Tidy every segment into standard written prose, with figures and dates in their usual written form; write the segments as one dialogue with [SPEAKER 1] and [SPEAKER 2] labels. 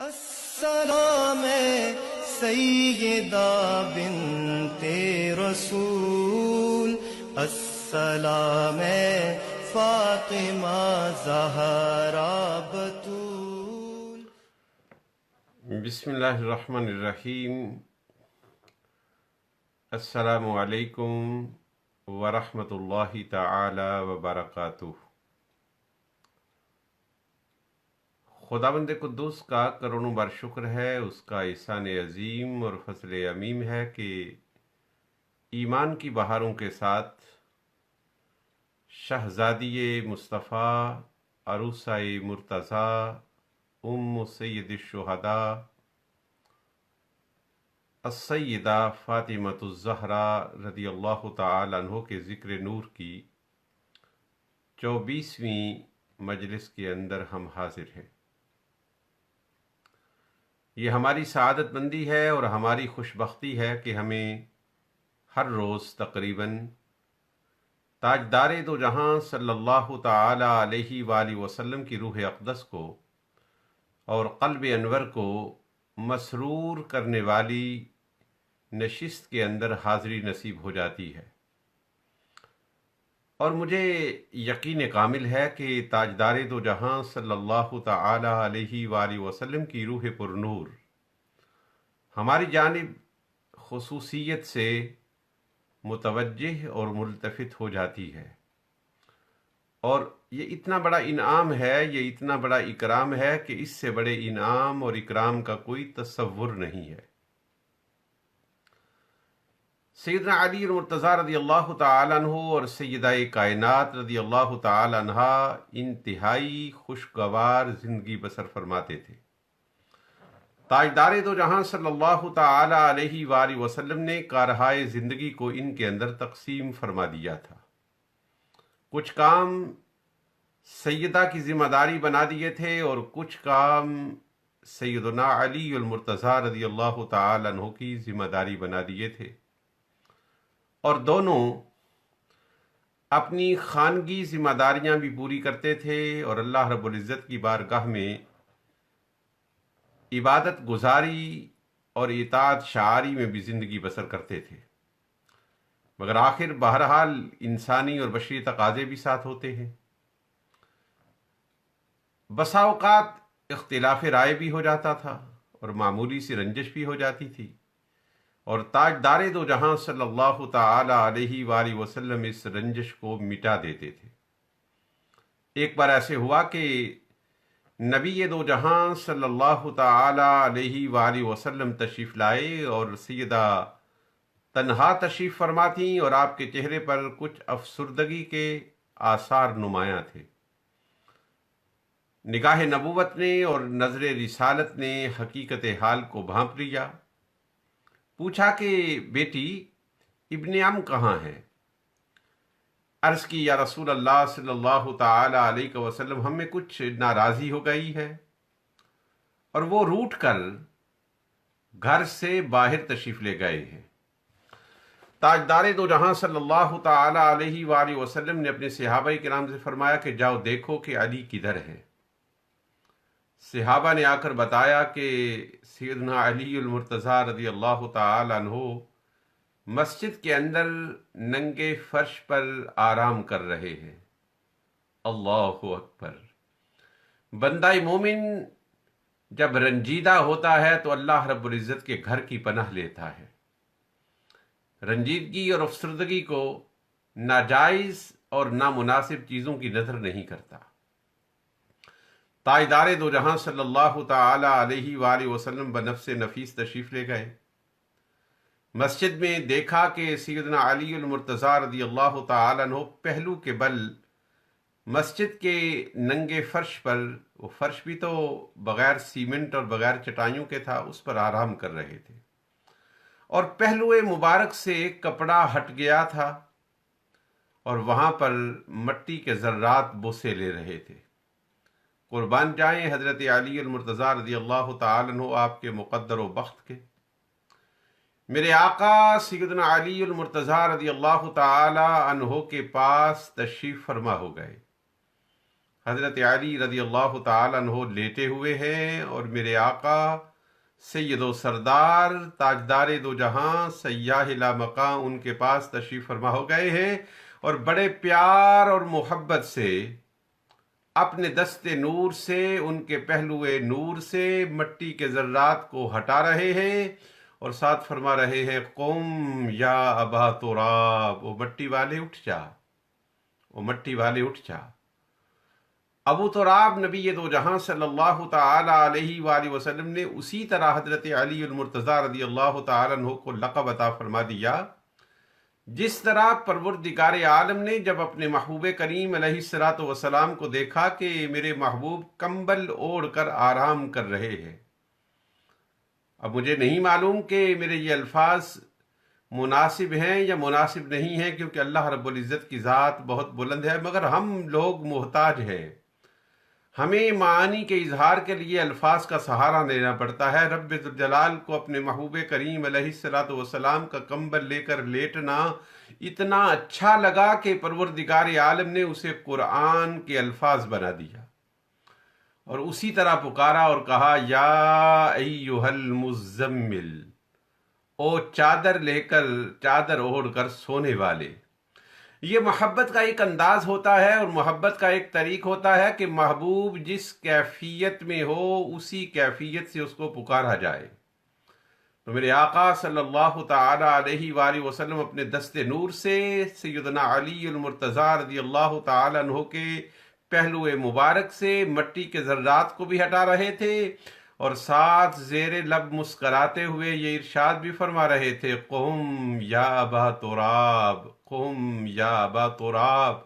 [SPEAKER 1] السلام سیدہ بنت رسول، السلام فاطمہ زہرا بتول۔
[SPEAKER 2] بسم اللہ الرحمن الرحیم۔ السلام علیکم ورحمۃ اللہ تعالی وبرکاتہ۔ خداوند قدوس کا کروڑوں بار شکر ہے، اس کا احسان عظیم اور فضل عمیم ہے کہ ایمان کی بہاروں کے ساتھ شہزادی مصطفیٰ عروسہ مرتضیٰ ام سید الشہداء السیدہ فاطمۃ الزہرا رضی اللہ تعالی عنہ کے ذکر نور کی 24ویں مجلس کے اندر ہم حاضر ہیں۔ یہ ہماری سعادت مندی ہے اور ہماری خوش بختی ہے کہ ہمیں ہر روز تقریباً تاجدار دو جہاں صلی اللہ تعالی علیہ وآلہ وسلم کی روح اقدس کو اور قلب انور کو مسرور کرنے والی نشست کے اندر حاضری نصیب ہو جاتی ہے، اور مجھے یقین کامل ہے کہ تاجدار دو جہاں صلی اللہ تعالی علیہ وآلہ وسلم کی روح پر نور ہماری جانب خصوصیت سے متوجہ اور ملتفت ہو جاتی ہے، اور یہ اتنا بڑا انعام ہے، یہ اتنا بڑا اکرام ہے کہ اس سے بڑے انعام اور اکرام کا کوئی تصور نہیں ہے۔ سیدنا علی المرتضیٰ رضی اللہ تعالی عنہ اور سیدہ کائنات رضی اللہ تعالی عنہا انتہائی خوشگوار زندگی بسر فرماتے تھے۔ تاجدار دو جہاں صلی اللہ تعالی علیہ وآلہ وسلم نے کارہائے زندگی کو ان کے اندر تقسیم فرما دیا تھا۔ کچھ کام سیدہ کی ذمہ داری بنا دیے تھے اور کچھ کام سیدنا علی المرتضیٰ رضی اللہ تعالی عنہ کی ذمہ داری بنا دیے تھے، اور دونوں اپنی خانگی ذمہ داریاں بھی پوری کرتے تھے اور اللہ رب العزت کی بارگاہ میں عبادت گزاری اور اطاعت شعاری میں بھی زندگی بسر کرتے تھے، مگر آخر بہرحال انسانی اور بشری تقاضے بھی ساتھ ہوتے ہیں۔ بسا اوقات اختلاف رائے بھی ہو جاتا تھا اور معمولی سی رنجش بھی ہو جاتی تھی، اور تاجدار دو جہاں صلی اللہ تعالی علیہ وآلہ وسلم اس رنجش کو مٹا دیتے تھے۔ ایک بار ایسے ہوا کہ نبی دو جہاں صلی اللہ تعالی علیہ وآلہ وسلم تشریف لائے اور سیدہ تنہا تشریف فرما تھیں، اور آپ کے چہرے پر کچھ افسردگی کے آثار نمایاں تھے۔ نگاہ نبوت نے اور نظر رسالت نے حقیقت حال کو بھانپ لیا۔ پوچھا کہ بیٹی ابن ام کہاں ہے؟ عرض کی یا رسول اللہ صلی اللہ تعالی علیہ وسلم، ہم میں کچھ ناراضی ہو گئی ہے اور وہ روٹھ کر گھر سے باہر تشریف لے گئے ہیں۔ تاجدار دو جہاں صلی اللہ تعالی علیہ وآلہ وسلم نے اپنے صحابہ کرام سے فرمایا کہ جاؤ دیکھو کہ علی کدھر ہے۔ صحابہ نے آ کر بتایا کہ سیدنا علی المرتضیٰ رضی اللہ تعالی عنہ مسجد کے اندر ننگے فرش پر آرام کر رہے ہیں۔ اللہ اکبر! بندہ مومن جب رنجیدہ ہوتا ہے تو اللہ رب العزت کے گھر کی پناہ لیتا ہے، رنجیدگی اور افسردگی کو ناجائز اور نامناسب چیزوں کی نظر نہیں کرتا۔ تاجدار دو جہاں صلی اللہ تعالی علیہ وآلہ وسلم بنفس نفیس تشریف لے گئے۔ مسجد میں دیکھا کہ سیدنا علی المرتضیٰ رضی اللہ تعالی عنہ پہلو کے بل مسجد کے ننگے فرش پر، وہ فرش بھی تو بغیر سیمنٹ اور بغیر چٹائیوں کے تھا، اس پر آرام کر رہے تھے، اور پہلو مبارک سے ایک کپڑا ہٹ گیا تھا اور وہاں پر مٹی کے ذرات بوسے لے رہے تھے۔ قربان جائیں حضرت علی المرتضیٰ رضی اللہ تعالی عنہ آپ کے مقدر و بخت کے۔ میرے آقا سیدنا علی المرتضیٰ رضی اللہ تعالی عنہ کے پاس تشریف فرما ہو گئے۔ حضرت علی رضی اللہ تعالیٰ عنہ لیٹے ہوئے ہیں اور میرے آقا سید و سردار تاجدار دو جہاں سیاح لا مقام ان کے پاس تشریف فرما ہو گئے ہیں، اور بڑے پیار اور محبت سے اپنے دست نور سے، ان کے پہلوئے نور سے مٹی کے ذرات کو ہٹا رہے ہیں، اور ساتھ فرما رہے ہیں قم یا ابا تراب، وہ مٹی والے اٹھ جا، وہ مٹی والے اٹھ جا۔ ابو تراب نبی دو جہاں صلی اللہ تعالی علیہ وآلہ وسلم نے اسی طرح حضرت علی المرتضیٰ رضی اللہ تعالیٰ عنہ کو لقب عطا فرما دیا، جس طرح پروردگار عالم نے جب اپنے محبوب کریم علیہ الصلوۃ والسلام کو دیکھا کہ میرے محبوب کمبل اوڑھ کر آرام کر رہے ہیں۔ اب مجھے نہیں معلوم کہ میرے یہ الفاظ مناسب ہیں یا مناسب نہیں ہیں، کیونکہ اللہ رب العزت کی ذات بہت بلند ہے، مگر ہم لوگ محتاج ہیں، ہمیں معانی کے اظہار کے لیے الفاظ کا سہارا لینا پڑتا ہے۔ رب ذوالجلال کو اپنے محبوب کریم علیہ الصلوۃ والسلام کا کمبل لے کر لیٹنا اتنا اچھا لگا کہ پروردگار عالم نے اسے قرآن کے الفاظ بنا دیا، اور اسی طرح پکارا اور کہا یا ایھا المزمل، او چادر لے کر، چادر اوڑھ کر سونے والے۔ یہ محبت کا ایک انداز ہوتا ہے اور محبت کا ایک طریق ہوتا ہے کہ محبوب جس کیفیت میں ہو اسی کیفیت سے اس کو پکارا جائے۔ تو میرے آقا صلی اللہ تعالی علیہ وآلہ وسلم اپنے دست نور سے سیدنا علی المرتضیٰ رضی اللہ تعالی عنہ کے پہلو مبارک سے مٹی کے ذرات کو بھی ہٹا رہے تھے، اور ساتھ زیر لب مسکراتے ہوئے یہ ارشاد بھی فرما رہے تھے قم یا ابا تراب، قم یا ابا تراب۔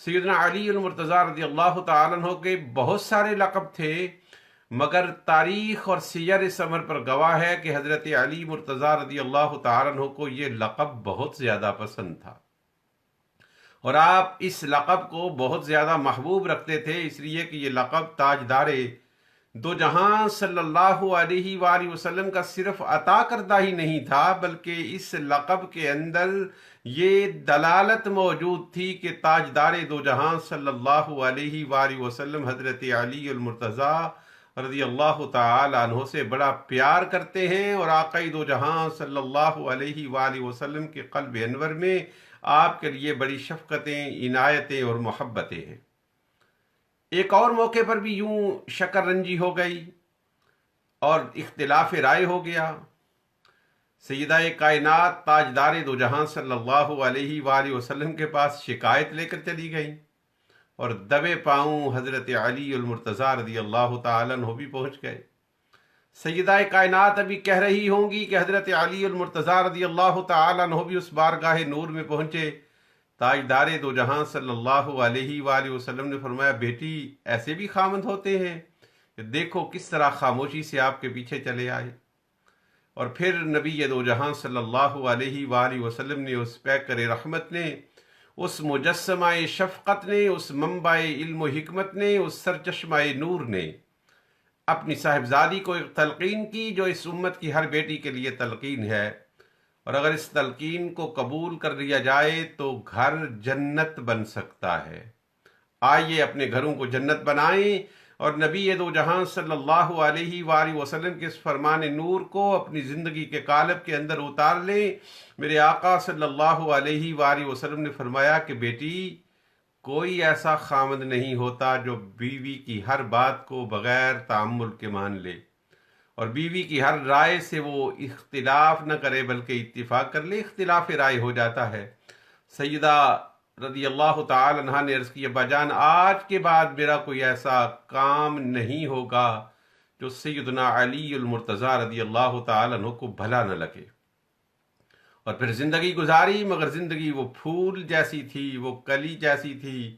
[SPEAKER 2] سیدنا علی المرتضیٰ رضی اللہ تعالیٰ عنہ کے بہت سارے لقب تھے، مگر تاریخ اور سیر سمر پر گواہ ہے کہ حضرت علی مرتضیٰ رضی اللہ تعالیٰ عنہ کو یہ لقب بہت زیادہ پسند تھا، اور آپ اس لقب کو بہت زیادہ محبوب رکھتے تھے، اس لیے کہ یہ لقب تاجدار دو جہاں صلی اللہ علیہ وآلہ وسلم کا صرف عطا کردہ ہی نہیں تھا، بلکہ اس لقب کے اندر یہ دلالت موجود تھی کہ تاجدار دو جہاں صلی اللہ علیہ وآلہ وسلم حضرت علی المرتضیٰ رضی اللہ تعالی عنہ سے بڑا پیار کرتے ہیں، اور آقا دو جہاں صلی اللہ علیہ وآلہ وسلم کے قلب انور میں آپ کے لیے بڑی شفقتیں، عنایتیں اور محبتیں ہیں۔ ایک اور موقع پر بھی یوں شکر رنجی ہو گئی اور اختلاف رائے ہو گیا۔ سیدہ کائنات تاجدار دو جہاں صلی اللہ علیہ وآلہ وسلم کے پاس شکایت لے کر چلی گئی، اور دبے پاؤں حضرت علی المرتضیٰ رضی اللہ تعالیٰ عنہ بھی پہنچ گئے۔ سیدہ کائنات ابھی کہہ رہی ہوں گی کہ حضرت علی المرتضیٰ رضی اللہ تعالیٰ عنہ بھی اس بارگاہ نور میں پہنچے۔ تاجدار دو جہاں صلی اللہ علیہ وآلہ وسلم نے فرمایا بیٹی ایسے بھی خامند ہوتے ہیں، کہ دیکھو کس طرح خاموشی سے آپ کے پیچھے چلے آئے۔ اور پھر نبی دو جہاں صلی اللہ علیہ وآلہ وسلم نے، اس پیکر رحمت نے، اس مجسمہ شفقت نے، اس منبع علم و حکمت نے، اس سرچشمہ نور نے اپنی صاحبزادی کو ایک تلقین کی جو اس امت کی ہر بیٹی کے لیے تلقین ہے، اور اگر اس تلقین کو قبول کر لیا جائے تو گھر جنت بن سکتا ہے۔ آئیے اپنے گھروں کو جنت بنائیں، اور نبی دو جہاں صلی اللہ علیہ وآلہ وسلم کے اس فرمان نور کو اپنی زندگی کے قالب کے اندر اتار لیں۔ میرے آقا صلی اللہ علیہ وآلہ وسلم نے فرمایا کہ بیٹی کوئی ایسا خامد نہیں ہوتا جو بیوی کی ہر بات کو بغیر تأمل کے مان لے، اور بیوی کی ہر رائے سے وہ اختلاف نہ کرے بلکہ اتفاق کر لے۔ اختلاف رائے ہو جاتا ہے۔ سیدہ رضی اللہ تعالی عنہ نے عرض کی ابا جان آج کے بعد میرا کوئی ایسا کام نہیں ہوگا جو سیدنا علی المرتضیٰ رضی اللہ تعالی عنہ کو بھلا نہ لگے۔ اور پھر زندگی گزاری، مگر زندگی وہ پھول جیسی تھی، وہ کلی جیسی تھی،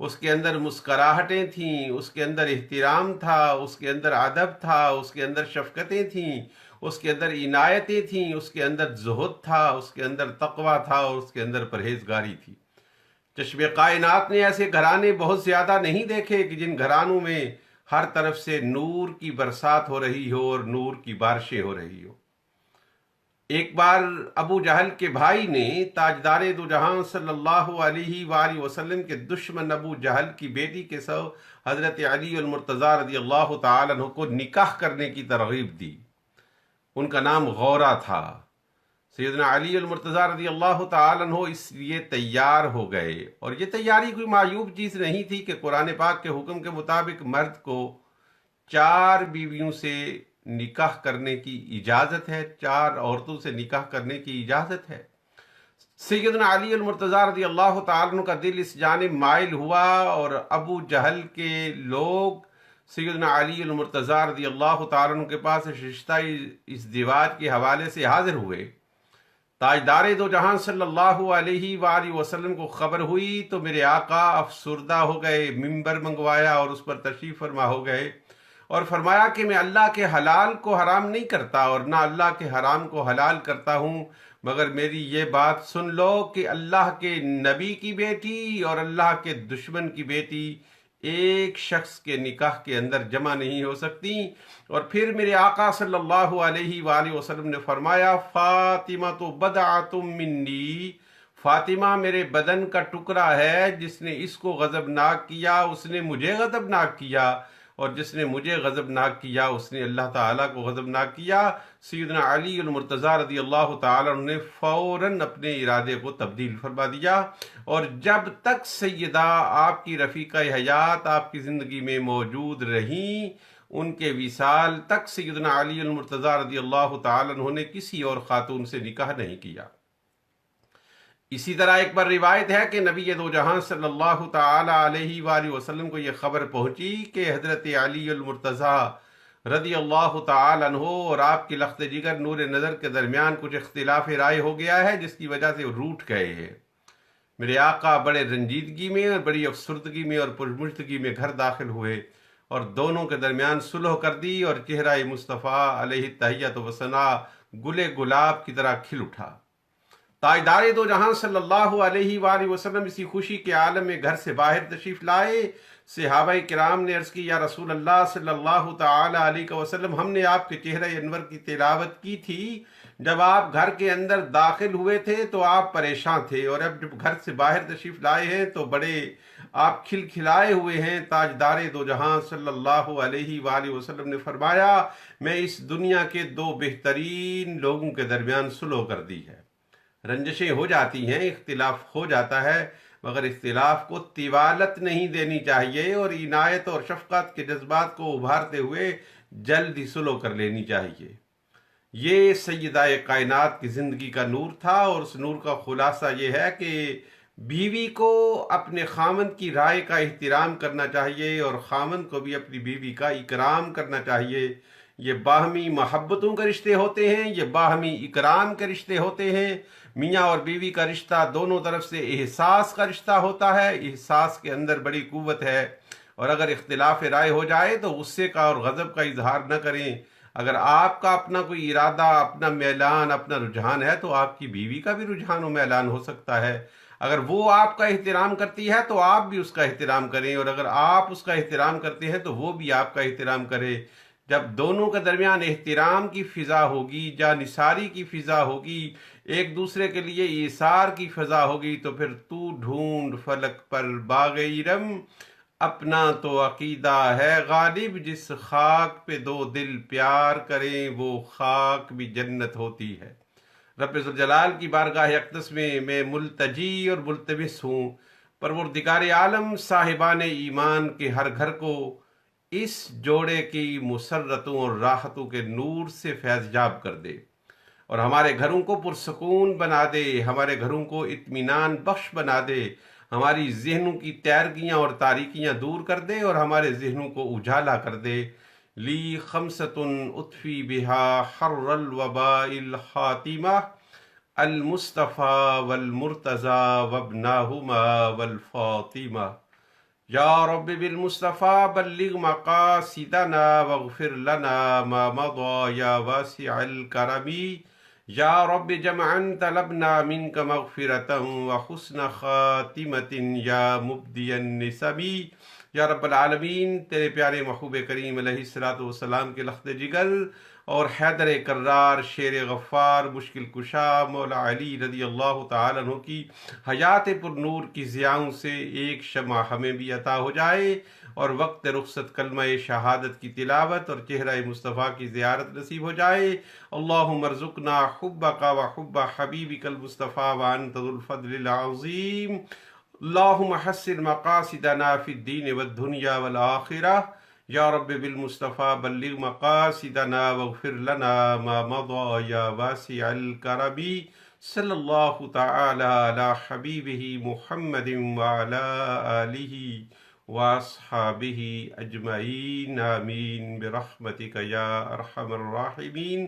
[SPEAKER 2] اس کے اندر مسکراہٹیں تھیں، اس کے اندر احترام تھا، اس کے اندر ادب تھا، اس کے اندر شفقتیں تھیں، اس کے اندر عنایتیں تھیں، اس کے اندر زہد تھا، اس کے اندر تقویٰ تھا، اور اس کے اندر پرہیزگاری تھی۔ چشم کائنات نے ایسے گھرانے بہت زیادہ نہیں دیکھے کہ جن گھرانوں میں ہر طرف سے نور کی برسات ہو رہی ہو اور نور کی بارشیں ہو رہی ہو۔ ایک بار ابو جہل کے بھائی نے تاجدار دو جہاں صلی اللہ علیہ وآلہ وسلم کے دشمن ابو جہل کی بیٹی کے سو حضرت علی المرتضیٰ رضی اللہ تعالی عنہ کو نکاح کرنے کی ترغیب دی۔ ان کا نام غورہ تھا۔ سیدنا علی المرتضیٰ رضی اللہ تعالی عنہ اس لیے تیار ہو گئے، اور یہ تیاری کوئی معیوب چیز نہیں تھی کہ قرآن پاک کے حکم کے مطابق مرد کو 4 بیویوں سے نکاح کرنے کی اجازت ہے، 4 عورتوں سے نکاح کرنے کی اجازت ہے۔ سیدنا علی المرتضیٰ رضی اللہ تعالیٰ عنہ کا دل اس جانب مائل ہوا، اور ابو جہل کے لوگ سیدنا علی المرتضیٰ رضی اللہ تعالیٰ عنہ کے پاس رشتہ ازدواج کے حوالے سے حاضر ہوئے۔ تاجدار دو جہاں صلی اللہ علیہ وآلہ وسلم کو خبر ہوئی تو میرے آقا افسردہ ہو گئے، ممبر منگوایا اور اس پر تشریف فرما ہو گئے، اور فرمایا کہ میں اللہ کے حلال کو حرام نہیں کرتا اور نہ اللہ کے حرام کو حلال کرتا ہوں، مگر میری یہ بات سن لو کہ اللہ کے نبی کی بیٹی اور اللہ کے دشمن کی بیٹی ایک شخص کے نکاح کے اندر جمع نہیں ہو سکتی۔ اور پھر میرے آقا صلی اللہ علیہ وآلہ وسلم نے فرمایا فاطمہ تو بدعۃ منی، فاطمہ میرے بدن کا ٹکڑا ہے، جس نے اس کو غضبناک کیا اس نے مجھے غضبناک کیا، اور جس نے مجھے غضبناک کیا اس نے اللہ تعالیٰ کو غضبناک کیا۔ سیدنا علی المرتضیٰ رضی اللہ تعالیٰ عنہ نے فوراً اپنے ارادے کو تبدیل فرما دیا، اور جب تک سیدہ آپ کی رفیقہ حیات آپ کی زندگی میں موجود رہیں، ان کے وصال تک سیدنا علی المرتضیٰ رضی اللہ تعالیٰ عنہ نے کسی اور خاتون سے نکاح نہیں کیا۔ اسی طرح ایک بار روایت ہے کہ نبی دو جہاں صلی اللہ تعالی علیہ وآلہ وسلم کو یہ خبر پہنچی کہ حضرت علی المرتضیٰ رضی اللہ تعالی عنہ اور آپ کی لخت جگر نور نظر کے درمیان کچھ اختلاف رائے ہو گیا ہے، جس کی وجہ سے روٹھ گئے ہیں۔ میرے آقا بڑے رنجیدگی میں اور بڑی افسردگی میں اور پرمشتگی میں گھر داخل ہوئے، اور دونوں کے درمیان صلح کر دی، اور چہرہ مصطفیٰ علیہ التحیۃ وثنا گل گلاب کی طرح کھل اٹھا۔ تاجدار دو جہاں صلی اللہ علیہ وآلہ وسلم اسی خوشی کے عالم میں گھر سے باہر تشریف لائے۔ صحابہ کرام نے عرض کی، یا رسول اللہ صلی اللہ تعالی علیہ وسلم، ہم نے آپ کے چہرہ انور کی تلاوت کی تھی جب آپ گھر کے اندر داخل ہوئے تھے تو آپ پریشان تھے، اور اب جب گھر سے باہر تشریف لائے ہیں تو بڑے آپ کھل کھلائے ہوئے ہیں۔ تاجدار دو جہاں صلی اللہ علیہ وآلہ وسلم نے فرمایا، میں اس دنیا کے 2 بہترین لوگوں کے درمیان صلح کر دی ہے۔ رنجشیں ہو جاتی ہیں، اختلاف ہو جاتا ہے، مگر اختلاف کو طوالت نہیں دینی چاہیے، اور عنایت اور شفقت کے جذبات کو ابھارتے ہوئے جلد ہی صلح کر لینی چاہیے۔ یہ سیدہ کائنات کی زندگی کا نور تھا، اور اس نور کا خلاصہ یہ ہے کہ بیوی کو اپنے خامند کی رائے کا احترام کرنا چاہیے، اور خامند کو بھی اپنی بیوی کا اکرام کرنا چاہیے۔ یہ باہمی محبتوں کے رشتے ہوتے ہیں، یہ باہمی اکرام کے رشتے ہوتے ہیں۔ میاں اور بیوی کا رشتہ دونوں طرف سے احساس کا رشتہ ہوتا ہے، احساس کے اندر بڑی قوت ہے، اور اگر اختلاف رائے ہو جائے تو غصے کا اور غضب کا اظہار نہ کریں۔ اگر آپ کا اپنا کوئی ارادہ، اپنا میلان، اپنا رجحان ہے تو آپ کی بیوی کا بھی رجحان و میلان ہو سکتا ہے۔ اگر وہ آپ کا احترام کرتی ہے تو آپ بھی اس کا احترام کریں، اور اگر آپ اس کا احترام کرتے ہیں تو وہ بھی آپ کا احترام کرے۔ جب دونوں کے درمیان احترام کی فضا ہوگی، جانثاری کی فضا ہوگی، ایک دوسرے کے لیے ایثار کی فضا ہوگی، تو پھر تو ڈھونڈ فلک پر باغ ارم، اپنا تو عقیدہ ہے غالب، جس خاک پہ 2 دل پیار کریں وہ خاک بھی جنت ہوتی ہے۔ رب ذوالجلال کی بارگاہ اقدس میں میں ملتجی اور ملتمس ہوں، پروردگار عالم صاحبان ایمان کے ہر گھر کو اس جوڑے کی مسرتوں اور راحتوں کے نور سے فیض یاب کر دے، اور ہمارے گھروں کو پرسکون بنا دے، ہمارے گھروں کو اطمینان بخش بنا دے، ہماری ذہنوں کی تیرگیاں اور تاریکیاں دور کر دے، اور ہمارے ذہنوں کو اجالا کر دے۔ لی خمسۃ اطفی بہا حر الوباء الخاتمہ، المصطفیٰ والمرتضیٰ وابناہما والفاطمہ۔ یا رب بالمصطفیٰ بلغ مقاصدنا واغفر لنا ما مضى یا واسع الکرم۔ یا رب جمعا طلبنا منك مغفرة وحسن خاتمة یا مبدی النسم۔ یا رب العالمین تیرے پیارے محبوب کریم علیہ الصلوۃ والسلام کے لخت جگر اور حیدر کرار شیر غفار مشکل کشا مولا علی رضی اللہ تعالیٰ عنہ کی حیات پر نور کی ضیاؤں سے ایک شمع ہمیں بھی عطا ہو جائے اور وقت رخصت کلمہ شہادت کی تلاوت اور چہرہ مصطفیٰ کی زیارت نصیب ہو جائے۔ اللہم ارزقنا حبک و حب حبیبک المصطفیٰ وانت ذو الفضل العظیم۔ اللہم حسن مقاصدنا فی الدین والدنیا والآخرہ یا رب بالمصطفیٰ بلغ مقاصدنا واغفر لنا ما مضى یا واسع الکرم صلی اللہ تعالی علی حبیبہ محمد وعلی آلہ واصحابہ اجمعین آمین برحمتک یا ارحم الراحمین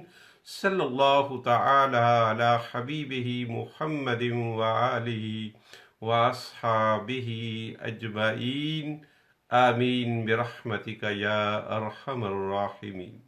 [SPEAKER 2] صلی اللہ تعالی علی حبیبہ محمد وآلہ واصحابہ اجمعین آمین برحمتک یا ارحم الراحمین۔